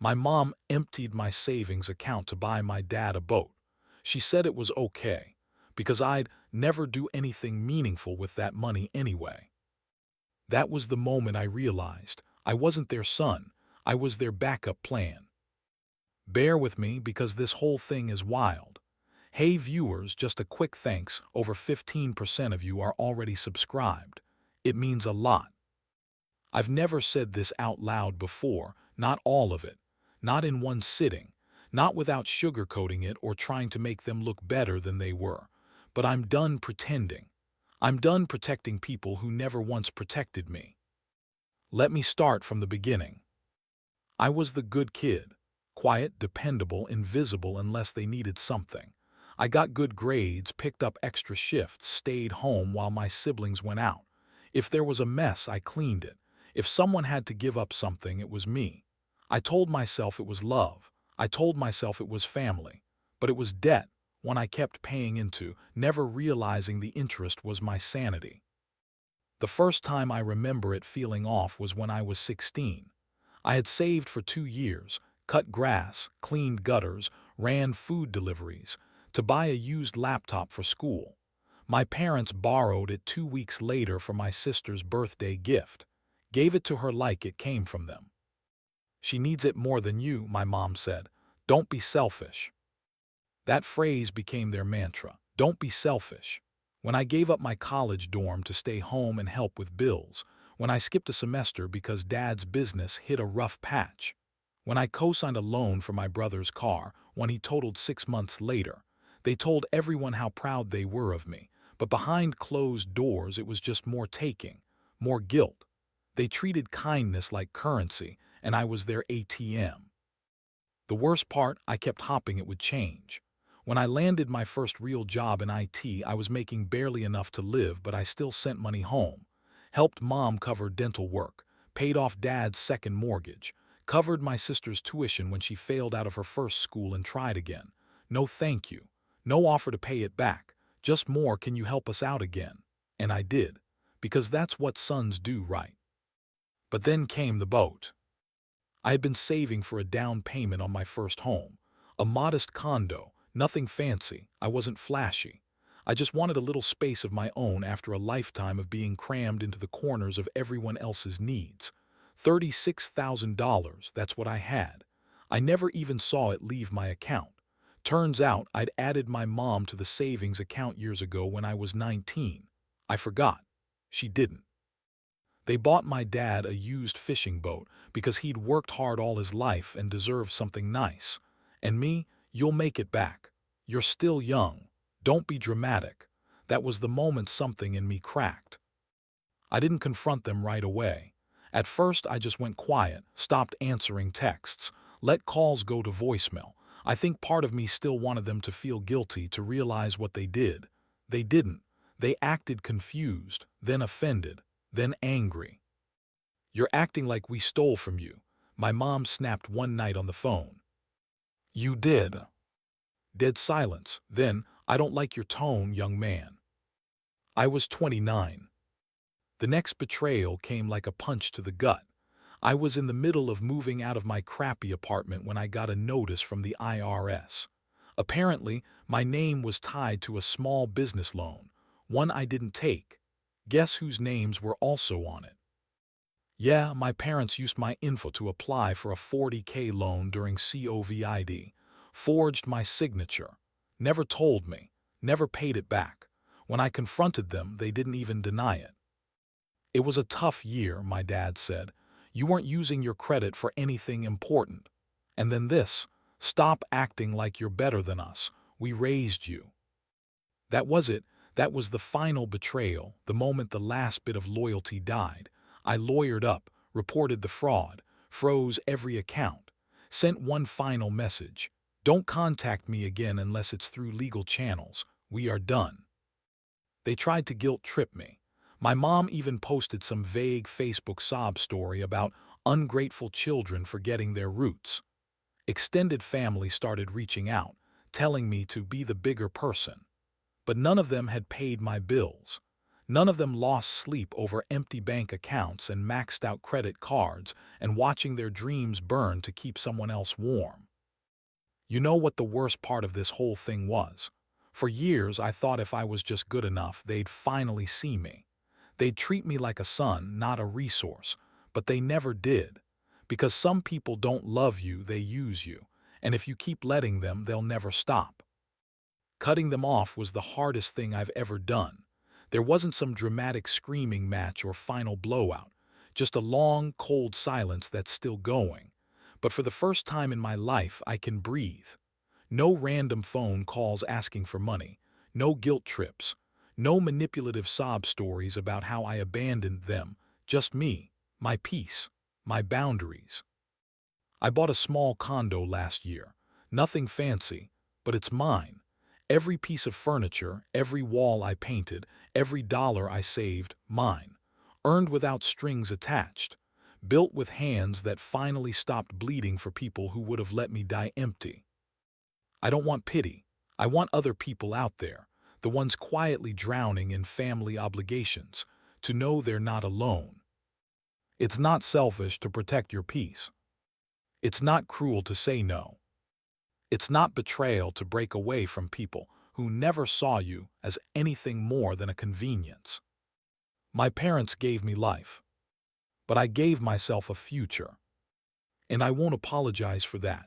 My mom emptied my savings account to buy my dad a boat. She said it was okay, because I'd never do anything meaningful with that money anyway. That was the moment I realized I wasn't their son, I was their backup plan. Bear with me because this whole thing is wild. Hey viewers, just a quick thanks, over 15% of you are already subscribed. It means a lot. I've never said this out loud before, not all of it, not in one sitting, not without sugarcoating it or trying to make them look better than they were, but I'm done pretending. I'm done protecting people who never once protected me. Let me start from the beginning. I was the good kid, quiet, dependable, invisible unless they needed something. I got good grades, picked up extra shifts, stayed home while my siblings went out. If there was a mess, I cleaned it. If someone had to give up something, it was me. I told myself it was love. I told myself it was family. But it was debt, one I kept paying into, never realizing the interest was my sanity. The first time I remember it feeling off was when I was 16. I had saved for 2 years, cut grass, cleaned gutters, ran food deliveries, to buy a used laptop for school. My parents borrowed it 2 weeks later for my sister's birthday gift. Gave it to her like it came from them. She needs it more than you, my mom said. Don't be selfish. That phrase became their mantra. Don't be selfish. When I gave up my college dorm to stay home and help with bills, when I skipped a semester because Dad's business hit a rough patch, when I co-signed a loan for my brother's car when he totaled 6 months later, they told everyone how proud they were of me, but behind closed doors it was just more taking, more guilt. They treated kindness like currency, and I was their ATM. The worst part, I kept hoping it would change. When I landed my first real job in IT, I was making barely enough to live, but I still sent money home. Helped Mom cover dental work, paid off Dad's second mortgage, covered my sister's tuition when she failed out of her first school and tried again. No thank you. No offer to pay it back. Just more, can you help us out again? And I did, because that's what sons do, right? But then came the boat. I had been saving for a down payment on my first home, a modest condo, nothing fancy. I wasn't flashy. I just wanted a little space of my own after a lifetime of being crammed into the corners of everyone else's needs. $36,000, that's what I had. I never even saw it leave my account. Turns out I'd added my mom to the savings account years ago when I was 19. I forgot. She didn't. They bought my dad a used fishing boat because he'd worked hard all his life and deserved something nice. And me, you'll make it back. You're still young. Don't be dramatic. That was the moment something in me cracked. I didn't confront them right away. At first, I just went quiet, stopped answering texts, let calls go to voicemail. I think part of me still wanted them to feel guilty, to realize what they did. They didn't. They acted confused, then offended, then angry. You're acting like we stole from you, my mom snapped one night on the phone. You did. Dead silence. Then, I don't like your tone, young man. I was 29. The next betrayal came like a punch to the gut. I was in the middle of moving out of my crappy apartment when I got a notice from the IRS. Apparently, my name was tied to a small business loan, one I didn't take. Guess whose names were also on it? Yeah, my parents used my info to apply for a $40K loan during COVID. Forged my signature. Never told me. Never paid it back. When I confronted them, they didn't even deny it. It was a tough year, my dad said. You weren't using your credit for anything important. And then this, stop acting like you're better than us. We raised you. That was it. That was the final betrayal, the moment the last bit of loyalty died. I lawyered up, reported the fraud, froze every account, sent one final message. Don't contact me again unless it's through legal channels. We are done. They tried to guilt trip me. My mom even posted some vague Facebook sob story about ungrateful children forgetting their roots. Extended family started reaching out, telling me to be the bigger person. But none of them had paid my bills. None of them lost sleep over empty bank accounts and maxed out credit cards and watching their dreams burn to keep someone else warm. You know what the worst part of this whole thing was? For years, I thought if I was just good enough, they'd finally see me. They'd treat me like a son, not a resource. But they never did. Because some people don't love you, they use you. And if you keep letting them, they'll never stop. Cutting them off was the hardest thing I've ever done. There wasn't some dramatic screaming match or final blowout, just a long, cold silence that's still going. But for the first time in my life, I can breathe. No random phone calls asking for money, no guilt trips, no manipulative sob stories about how I abandoned them, just me, my peace, my boundaries. I bought a small condo last year, nothing fancy, but it's mine. Every piece of furniture, every wall I painted, every dollar I saved, mine. Earned without strings attached. Built with hands that finally stopped bleeding for people who would have let me die empty. I don't want pity. I want other people out there, the ones quietly drowning in family obligations, to know they're not alone. It's not selfish to protect your peace. It's not cruel to say no. It's not betrayal to break away from people who never saw you as anything more than a convenience. My parents gave me life, but I gave myself a future, and I won't apologize for that.